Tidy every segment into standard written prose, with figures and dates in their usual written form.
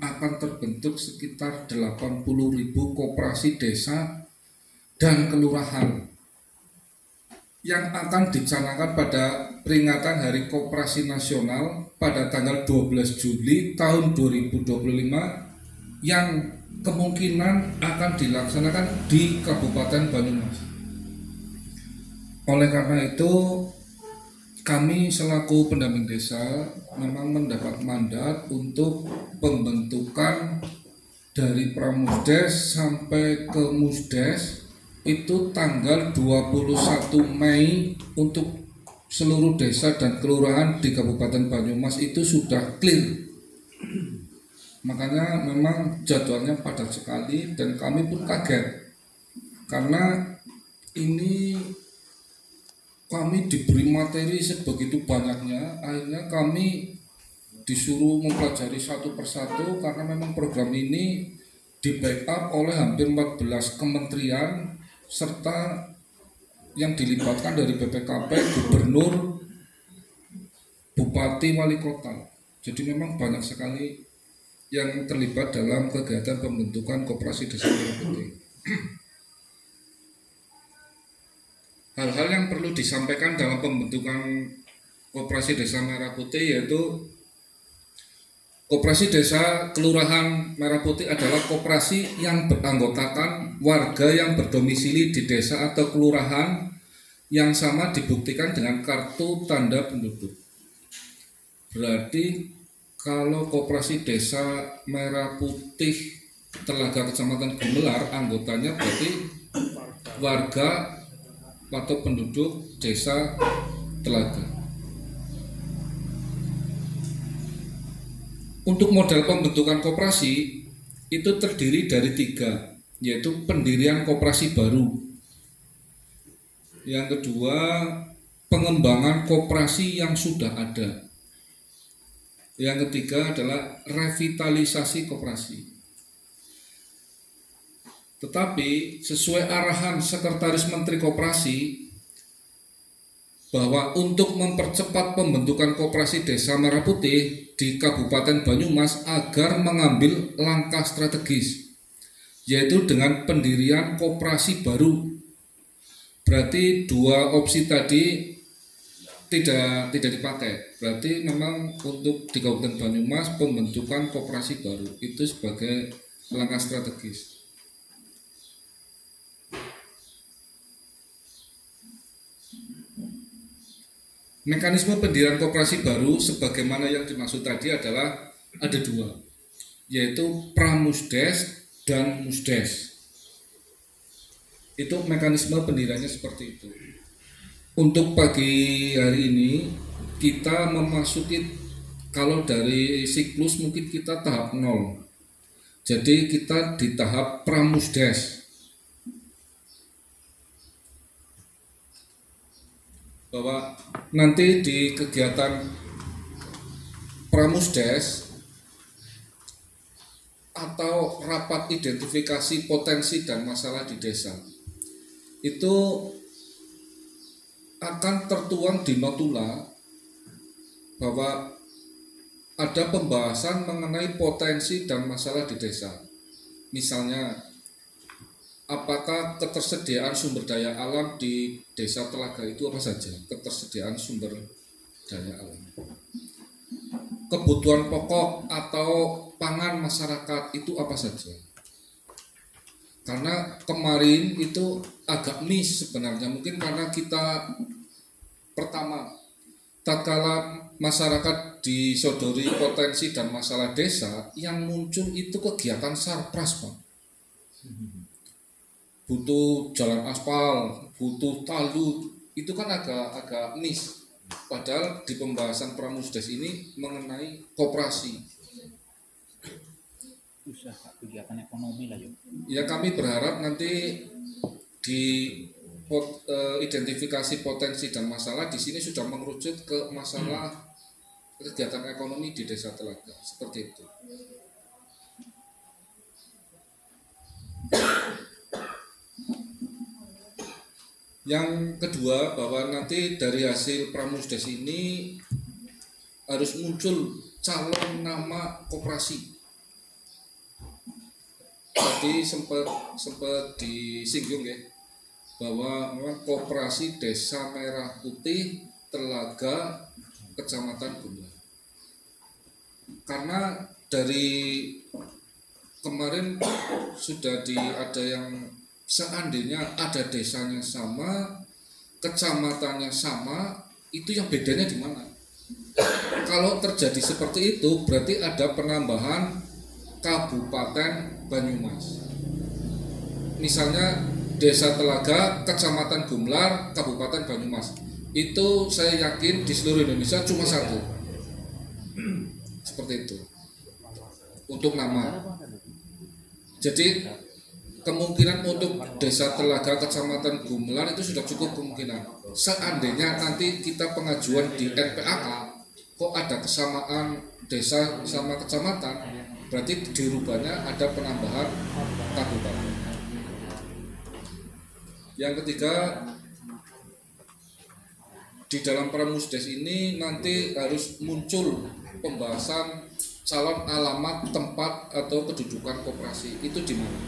akan terbentuk sekitar 80.000 koperasi desa dan kelurahan yang akan dicanangkan pada peringatan Hari Koperasi Nasional pada tanggal 12 Juli tahun 2025 yang kemungkinan akan dilaksanakan di Kabupaten Banyumas. Oleh karena itu, kami selaku pendamping desa memang mendapat mandat untuk pembentukan dari Pramusdes sampai ke Musdes itu tanggal 21 Mei untuk seluruh desa dan kelurahan di Kabupaten Banyumas itu sudah clear. Makanya memang jadwalnya padat sekali dan kami pun kaget karena ini kami diberi materi sebegitu banyaknya, akhirnya kami disuruh mempelajari satu persatu karena memang program ini di backup oleh hampir 14 kementerian serta yang dilibatkan dari BPKP, gubernur, bupati, wali kota. Jadi memang banyak sekali yang terlibat dalam kegiatan pembentukan koperasi desa Merah Putih. Hal-hal yang perlu disampaikan dalam pembentukan koperasi desa Merah Putih yaitu Koperasi Desa Kelurahan Merah Putih adalah koperasi yang beranggotakan warga yang berdomisili di desa atau kelurahan yang sama dibuktikan dengan kartu tanda penduduk. Berarti kalau Koperasi Desa Merah Putih Telaga Kecamatan Gumelar anggotanya berarti warga atau penduduk desa Telaga. Untuk model pembentukan koperasi itu terdiri dari 3, yaitu pendirian koperasi baru. Yang kedua, pengembangan koperasi yang sudah ada. Yang ketiga adalah revitalisasi koperasi. Tetapi sesuai arahan Sekretaris Menteri Koperasi bahwa untuk mempercepat pembentukan koperasi desa Merah Putih di Kabupaten Banyumas agar mengambil langkah strategis, yaitu dengan pendirian koperasi baru. Berarti 2 opsi tadi tidak dipakai. Berarti memang untuk di Kabupaten Banyumas pembentukan koperasi baru itu sebagai langkah strategis. Mekanisme pendirian koperasi baru sebagaimana yang dimaksud tadi adalah ada 2, yaitu Pramusdes dan Musdes. Itu mekanisme pendiriannya seperti itu. Untuk pagi hari ini kita memasuki, kalau dari siklus mungkin kita tahap 0. Jadi kita di tahap Pramusdes. Bahwa nanti di kegiatan Pramusdes atau rapat identifikasi potensi dan masalah di desa itu akan tertuang di notula bahwa ada pembahasan mengenai potensi dan masalah di desa. Misalnya, apakah ketersediaan sumber daya alam di desa Telaga itu apa saja? Ketersediaan sumber daya alam. Kebutuhan pokok atau pangan masyarakat itu apa saja? Karena kemarin itu agak miss sebenarnya, mungkin karena kita pertama, tatkala masyarakat disodori potensi dan masalah desa, yang muncul itu kegiatan sarpras, Pak. Butuh jalan aspal, butuh talut, itu kan agak miss. Padahal di pembahasan Pramusdes ini mengenai koperasi. Usaha kegiatan ekonomi lah, ya. Kami berharap nanti di identifikasi potensi dan masalah di sini sudah mengerucut ke masalah kegiatan ekonomi di Desa Telaga, seperti itu. Yang kedua, bahwa nanti dari hasil Pramusdes ini harus muncul calon nama koperasi. tadi sempat disinggung ya, bahwa memang Koperasi Desa Merah Putih Telaga Kecamatan Gumlar. Karena dari kemarin sudah ada yang seandainya ada desanya sama, kecamatannya sama, itu yang bedanya di mana? Kalau terjadi seperti itu berarti ada penambahan Kabupaten Banyumas. Misalnya Desa Telaga, Kecamatan Gumlar, Kabupaten Banyumas. Itu saya yakin di seluruh Indonesia cuma satu. Seperti itu. Untuk nama. Jadi kemungkinan untuk Desa Telaga, Kecamatan Gumlar itu sudah cukup kemungkinan. Seandainya nanti kita pengajuan di NPAK, kok ada kesamaan desa sama kecamatan, berarti dirubahnya ada penambahan kabupaten. Yang ketiga, di dalam Pramusdes ini nanti harus muncul pembahasan calon alamat tempat atau kedudukan koperasi. Itu di mana?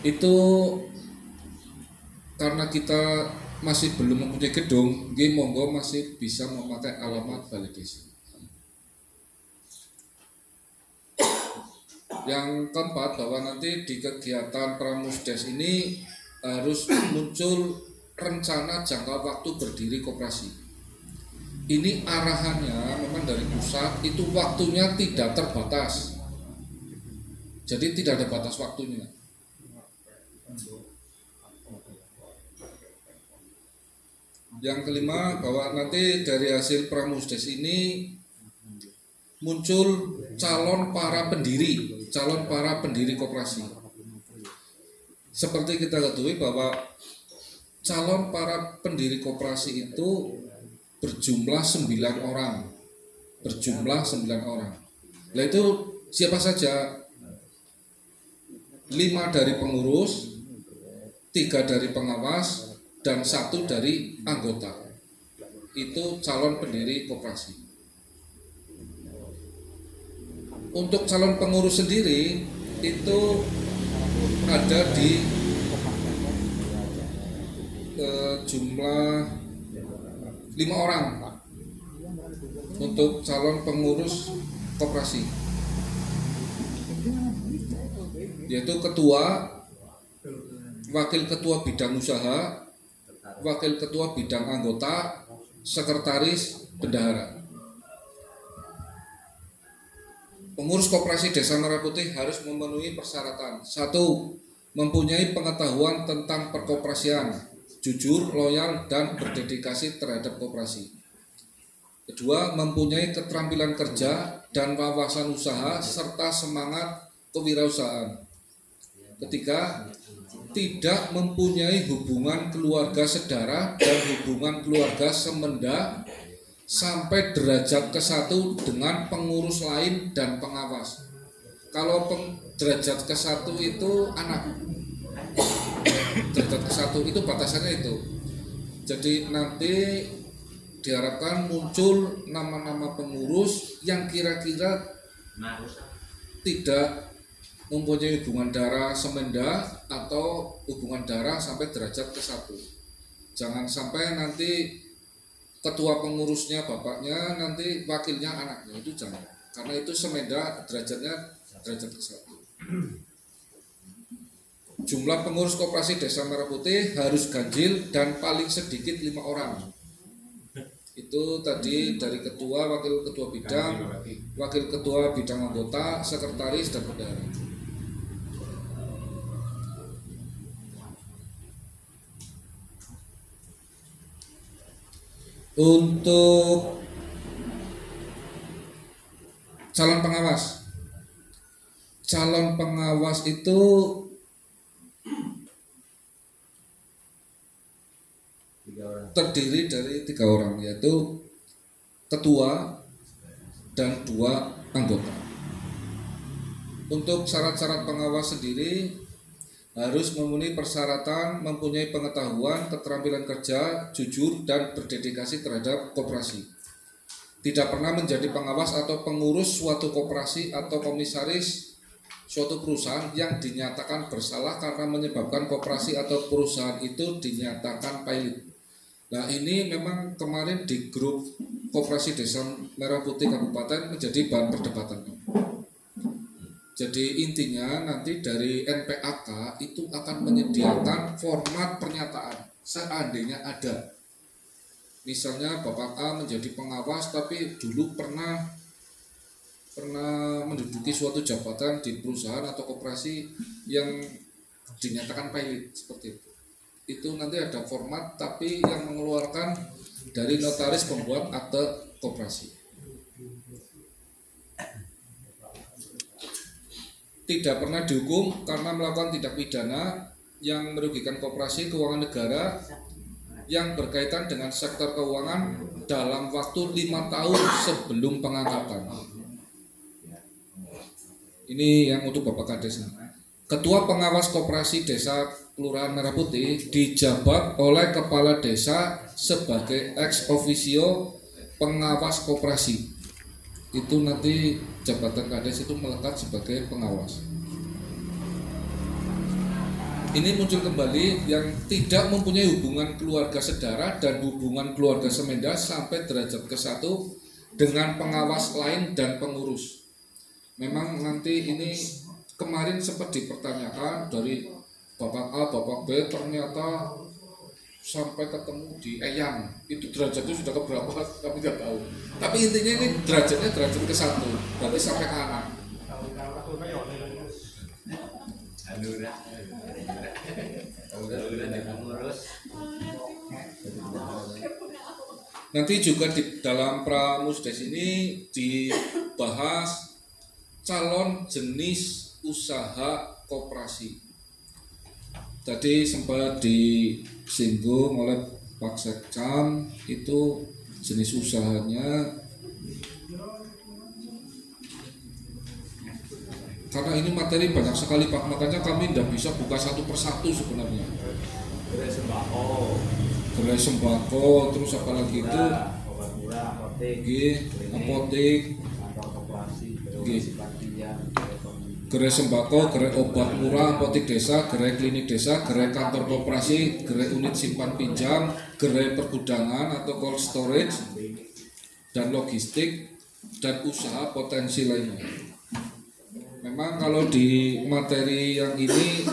Itu karena kita masih belum mempunyai gedung, monggo masih bisa memakai alamat balai desa. Yang keempat, bahwa nanti di kegiatan Pramusdes ini harus muncul rencana jangka waktu berdiri koperasi. Ini arahannya memang dari pusat, itu waktunya tidak terbatas. Jadi tidak ada batas waktunya. Yang kelima, bahwa nanti dari hasil Pramusdes ini muncul calon para pendiri koperasi. Seperti kita ketahui bahwa calon para pendiri koperasi itu berjumlah 9 orang. Nah itu siapa saja? 5 dari pengurus, 3 dari pengawas, dan 1 dari anggota. Itu calon pendiri koperasi. Untuk calon pengurus sendiri itu ada di jumlah 5 orang untuk calon pengurus koperasi, yaitu ketua, wakil ketua bidang usaha, wakil ketua bidang anggota, sekretaris, bendahara. Pengurus Koperasi Desa Merah Putih harus memenuhi persyaratan. 1. Mempunyai pengetahuan tentang perkoperasian, jujur, loyal, dan berdedikasi terhadap koperasi. 2. Mempunyai keterampilan kerja dan wawasan usaha serta semangat kewirausahaan. 3. Tidak mempunyai hubungan keluarga sedara dan hubungan keluarga semenda sampai derajat ke-1 dengan pengurus lain dan pengawas. Kalau derajat ke-1 itu anak, derajat ke-1 itu batasannya itu. Jadi nanti diharapkan muncul nama-nama pengurus yang kira-kira tidak mempunyai hubungan darah semenda atau hubungan darah sampai derajat ke-1. Jangan sampai nanti ketua pengurusnya bapaknya, nanti wakilnya anaknya, itu jangan. Karena itu semenda derajatnya derajat ke-1. Jumlah pengurus Koperasi Desa Merah Putih harus ganjil dan paling sedikit 5 orang. Itu tadi dari ketua, wakil ketua bidang, wakil ketua bidang anggota, sekretaris, dan bendahara. Untuk calon pengawas itu terdiri dari 3 orang, yaitu ketua dan 2 anggota. Untuk syarat-syarat pengawas sendiri harus memenuhi persyaratan mempunyai pengetahuan, keterampilan kerja, jujur, dan berdedikasi terhadap koperasi. Tidak pernah menjadi pengawas atau pengurus suatu koperasi atau komisaris suatu perusahaan yang dinyatakan bersalah karena menyebabkan koperasi atau perusahaan itu dinyatakan pailit. Nah, ini memang kemarin di grup Koperasi Desa Merah Putih Kabupaten menjadi bahan perdebatan. Jadi intinya nanti dari NPAK itu akan menyediakan format pernyataan seandainya ada. Misalnya Bapak A menjadi pengawas tapi dulu pernah menduduki suatu jabatan di perusahaan atau koperasi yang dinyatakan pailit seperti itu. Itu nanti ada format tapi yang mengeluarkan dari notaris pembuat akte koperasi. Tidak pernah dihukum karena melakukan tindak pidana yang merugikan koperasi keuangan negara yang berkaitan dengan sektor keuangan dalam waktu 5 tahun sebelum pengangkatan. Ini yang untuk Bapak Kades. Ketua Pengawas Koperasi Desa Kelurahan Merah Putih dijabat oleh Kepala Desa sebagai ex officio pengawas koperasi. Itu nanti jabatan Kades itu melekat sebagai pengawas. Ini muncul kembali yang tidak mempunyai hubungan keluarga sedara dan hubungan keluarga semenda sampai derajat ke-1 dengan pengawas lain dan pengurus. Memang nanti ini kemarin sempat dipertanyakan dari Bapak A, Bapak B, ternyata sampai ketemu di Eyang. Itu derajatnya sudah ke berapa kami tidak tahu. Tapi intinya ini derajatnya derajat ke-1, berarti sampai ke anak. Nanti juga di dalam Pramusdes ini dibahas calon jenis usaha koperasi. Tadi sempat disinggung oleh Pak Sekcam, itu jenis usahanya. Karena ini materi banyak sekali Pak, makanya kami tidak bisa buka satu persatu sebenarnya. Gerai sembako, terus apa lagi itu? Apotek, gerai sembako, gerai obat murah, apotek desa, gerai klinik desa, gerai kantor koperasi, gerai unit simpan pinjam, gerai pergudangan atau cold storage, dan logistik, dan usaha potensi lainnya. Memang kalau di materi yang ini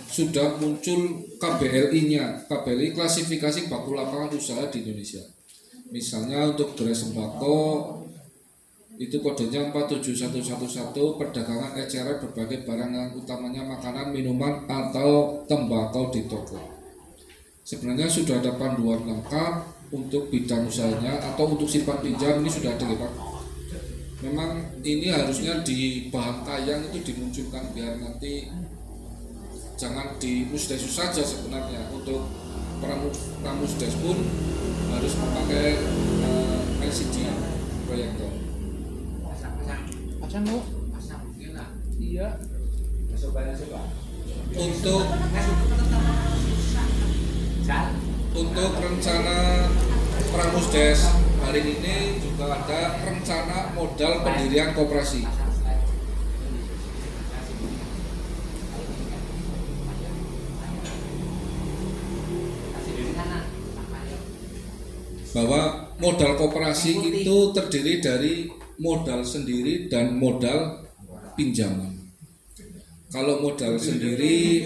sudah muncul KBLI-nya, KBLI klasifikasi baku lapangan usaha di Indonesia. Misalnya untuk gerai sembako itu kodenya 47111, perdagangan eceran berbagai barang yang utamanya makanan, minuman atau tembakau di toko. Sebenarnya sudah ada panduan lengkap untuk bidang usahanya atau untuk simpan pinjam, ini sudah ada Pak. Memang ini harusnya di bahan tayang itu dimunculkan biar nanti jangan di musdesus saja sebenarnya. Untuk pramusdes pun harus memakai LCD proyektor. Pasang lu? Iya. Untuk rencana Pramusdes hari ini juga ada rencana modal pendirian koperasi. Bahwa modal koperasi itu terdiri dari modal sendiri dan modal pinjaman. Kalau modal sendiri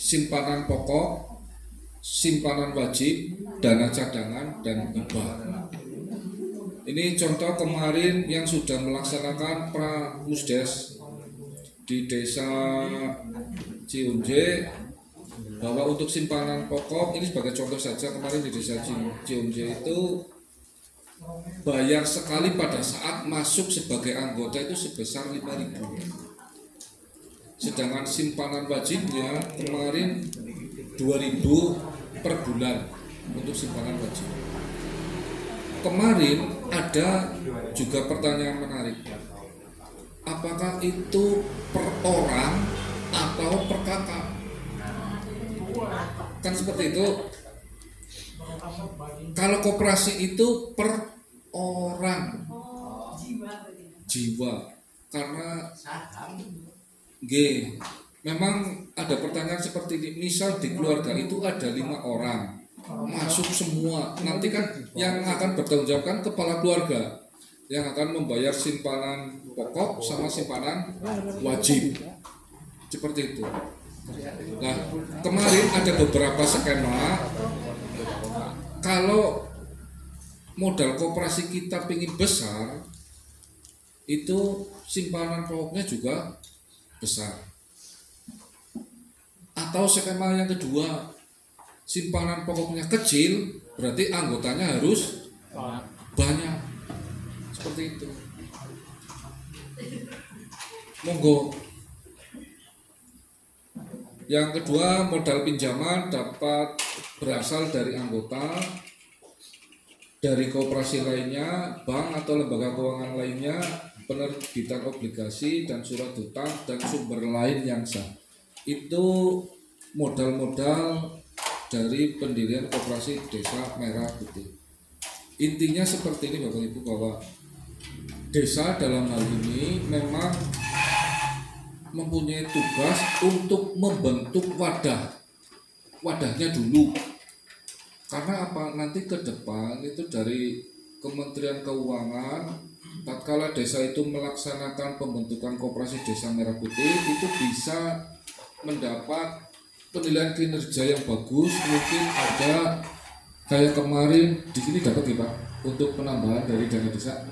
simpanan pokok, simpanan wajib, dana cadangan, dan hibah. Ini contoh kemarin yang sudah melaksanakan Pramusdes di Desa Ciunje, bahwa untuk simpanan pokok ini sebagai contoh saja, kemarin di Desa Ciunje itu bayar sekali pada saat masuk sebagai anggota itu sebesar 5.000. Sedangkan simpanan wajibnya kemarin 2.000 per bulan untuk simpanan wajib. Kemarin ada juga pertanyaan menarik. Apakah itu per orang atau per kakak? Kan seperti itu. Kalau koperasi itu per orang, jiwa, karena G. Memang ada pertanyaan seperti ini. Misal di keluarga itu ada 5 orang, masuk semua. Nanti kan yang akan bertanggung jawab kan kepala keluarga, yang akan membayar simpanan pokok sama simpanan wajib. Seperti itu. Nah, kemarin ada beberapa skema. Kalau modal koperasi kita pingin besar, itu simpanan pokoknya juga besar. Atau skema yang kedua, simpanan pokoknya kecil, berarti anggotanya harus banyak. Seperti itu. Monggo. Yang kedua, modal pinjaman dapat berasal dari anggota, dari koperasi lainnya, bank atau lembaga keuangan lainnya, penerbitan obligasi dan surat hutang dan sumber lain yang sah. Itu modal-modal dari pendirian koperasi Desa Merah Putih. Intinya seperti ini Bapak Ibu, bahwa desa dalam hal ini memang mempunyai tugas untuk membentuk wadahnya dulu. Karena apa? Nanti ke depan itu dari Kementerian Keuangan, tatkala desa itu melaksanakan pembentukan koperasi Desa Merah Putih, itu bisa mendapat penilaian kinerja yang bagus. Mungkin ada kayak kemarin di sini dapat ya Pak, untuk penambahan dari dana desa.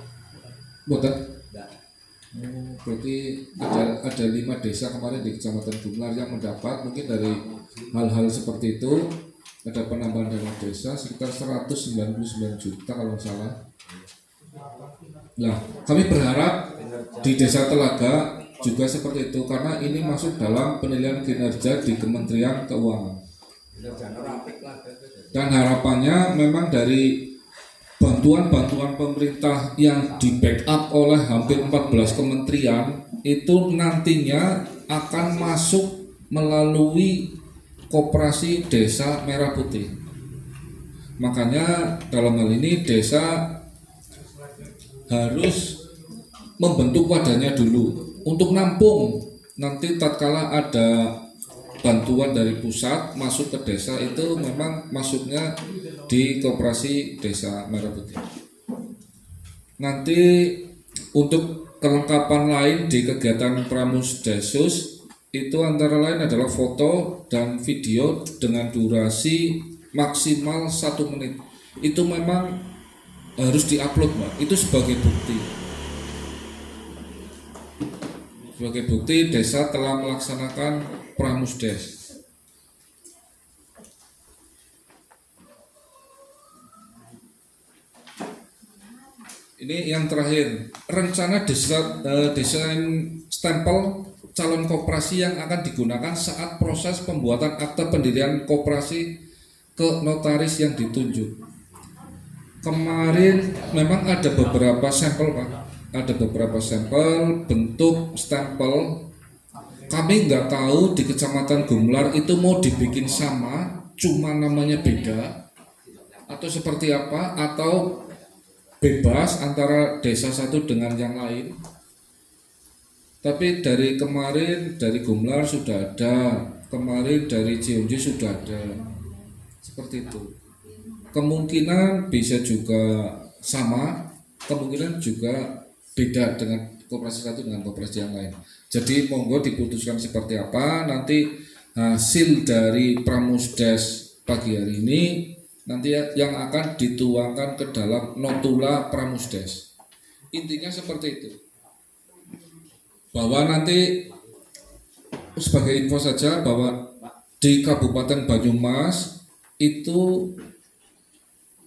Bukan? Berarti ada 5 desa kemarin di Kecamatan Gumlar yang mendapat, mungkin dari hal-hal seperti itu ada penambahan dana desa sekitar 199 juta kalau nggak salah. Nah, kami berharap di Desa Telaga juga seperti itu, karena ini masuk dalam penilaian kinerja di Kementerian Keuangan. Dan harapannya memang dari bantuan-bantuan pemerintah yang di backup oleh hampir 14 kementerian itu nantinya akan masuk melalui koperasi Desa Merah Putih. Makanya dalam hal ini desa harus membentuk wadahnya dulu untuk nampung. Nanti tatkala ada bantuan dari pusat masuk ke desa, itu memang masuknya di koperasi Desa Merah Putih. Nanti untuk kelengkapan lain di kegiatan Pramusdesus itu antara lain adalah foto dan video dengan durasi maksimal 1 menit. Itu memang harus diupload Mbak, itu sebagai bukti. Sebagai bukti desa telah melaksanakan Pramusdes. Ini yang terakhir, rencana desain stempel calon koperasi yang akan digunakan saat proses pembuatan akta pendirian koperasi ke notaris yang ditunjuk. Kemarin memang ada beberapa sampel Pak, ada beberapa sampel bentuk stempel. Kami nggak tahu di Kecamatan Gumlar itu mau dibikin sama, cuma namanya beda, atau seperti apa, atau bebas antara desa satu dengan yang lain. Tapi dari kemarin dari Gumlar sudah ada, kemarin dari Ciunji sudah ada, seperti itu. Kemungkinan bisa juga sama, kemungkinan juga beda dengan koperasi satu dengan koperasi yang lain. Jadi monggo diputuskan seperti apa nanti hasil dari Pramusdes pagi hari ini, nanti yang akan dituangkan ke dalam notula Pramusdes. Intinya seperti itu. Bahwa nanti sebagai info saja bahwa di Kabupaten Banyumas itu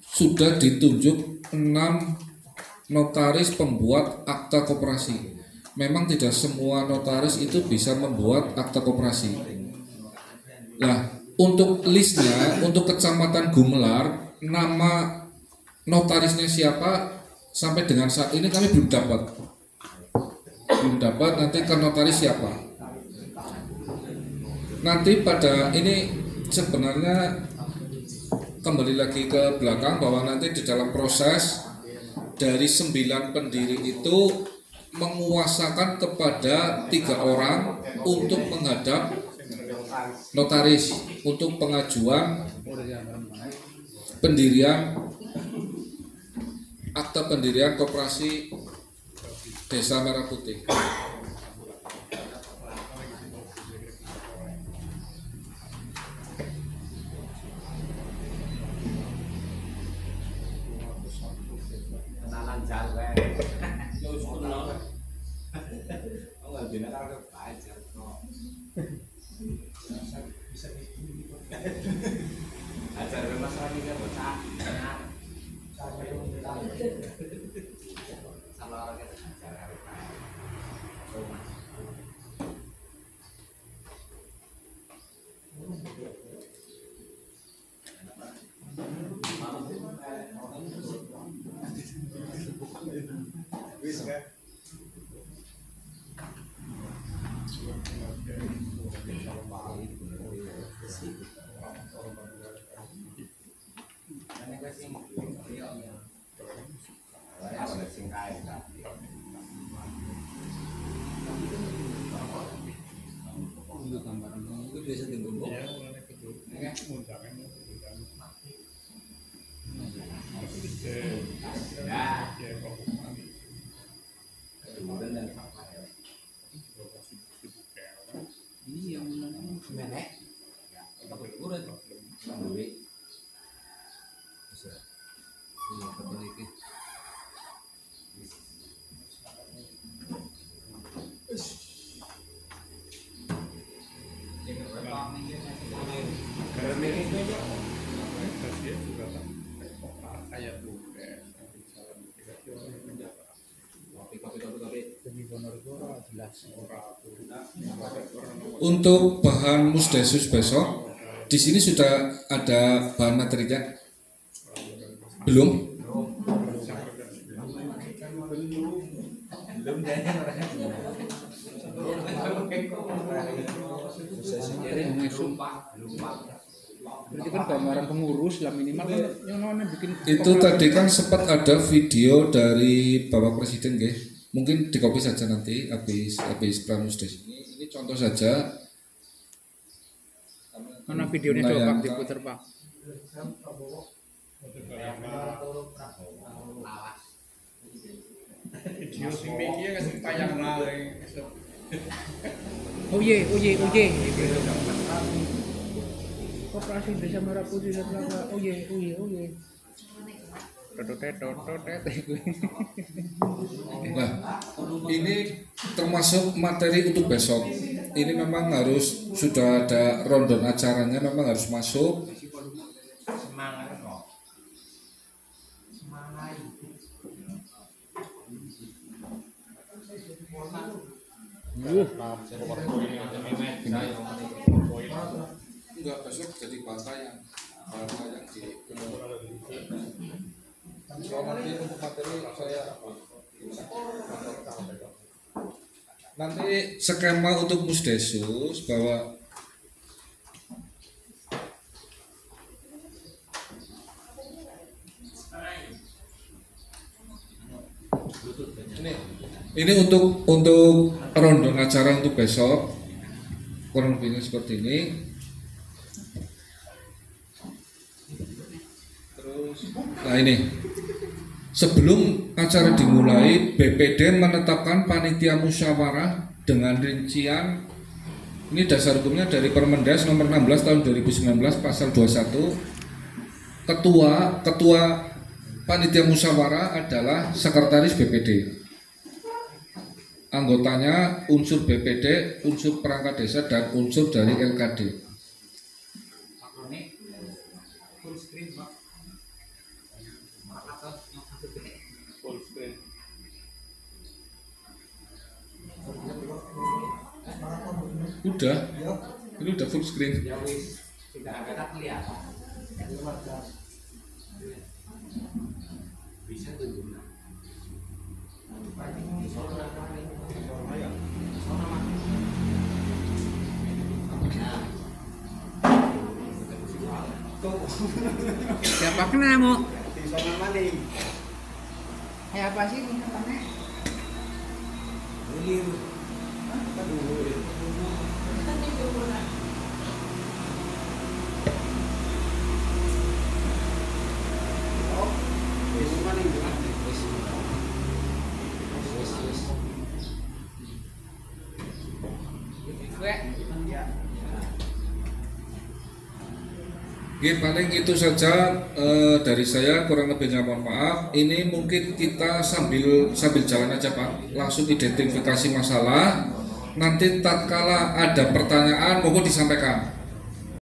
sudah ditunjuk 6 notaris pembuat akta koperasi. Memang tidak semua notaris itu bisa membuat akta koperasi. Nah, untuk listnya, untuk Kecamatan Gumelar, nama notarisnya siapa sampai dengan saat ini kami belum dapat. Belum dapat, nanti ke notaris siapa. Nanti pada ini sebenarnya kembali lagi ke belakang, bahwa nanti di dalam proses dari 9 pendiri itu menguasakan kepada 3 orang untuk menghadap notaris untuk pengajuan pendirian akta pendirian koperasi Desa Merah Putih. kenalan jalan nggak bina karena belajar ajar masalah ini kan bocah sama orang kita ajar Untuk bahan musdesus besok, di sini sudah ada bahan materinya? Belum? Berarti kan gambaran pengurus lah minimal kan yang namanya bikin. Itu tadi kan sempat ada video dari Bapak Presiden, nggih. Mungkin di copy saja nanti habis pramusdes ini contoh saja. Mana videonya coba Pak diputar Pak. Video sing iki kan sing tayangna. Oh ye. Koperasi Desa Merah Putih Setelah. Oh ye. Totet. Nah, ini termasuk materi untuk besok. Ini memang harus sudah ada rondon acaranya, memang harus masuk. semangat kok semangat Enggak, besok jadi bantayang di nanti untuk materi saya nanti skema untuk musdesus bahwa ini untuk rondon acara untuk besok kurang lebihnya seperti ini. Nah ini, sebelum acara dimulai, BPD menetapkan panitia musyawarah dengan rincian, ini dasar hukumnya dari Permendas nomor 16 tahun 2019 pasal 21. Ketua panitia musyawarah adalah sekretaris BPD. Anggotanya unsur BPD, unsur perangkat desa dan unsur dari LKD. full screen Pak. Udah, ini udah full screen. Ya wis, tidak ada kelihatan. Bisa tuh guna. Siapa kena mau? Di sana maning. Apa sih ini namanya? hilir. Oke, paling itu saja dari saya, kurang lebihnya mohon maaf. Ini mungkin kita sambil jalan aja Pak, langsung identifikasi masalah. Nanti tatkala ada pertanyaan, mohon disampaikan.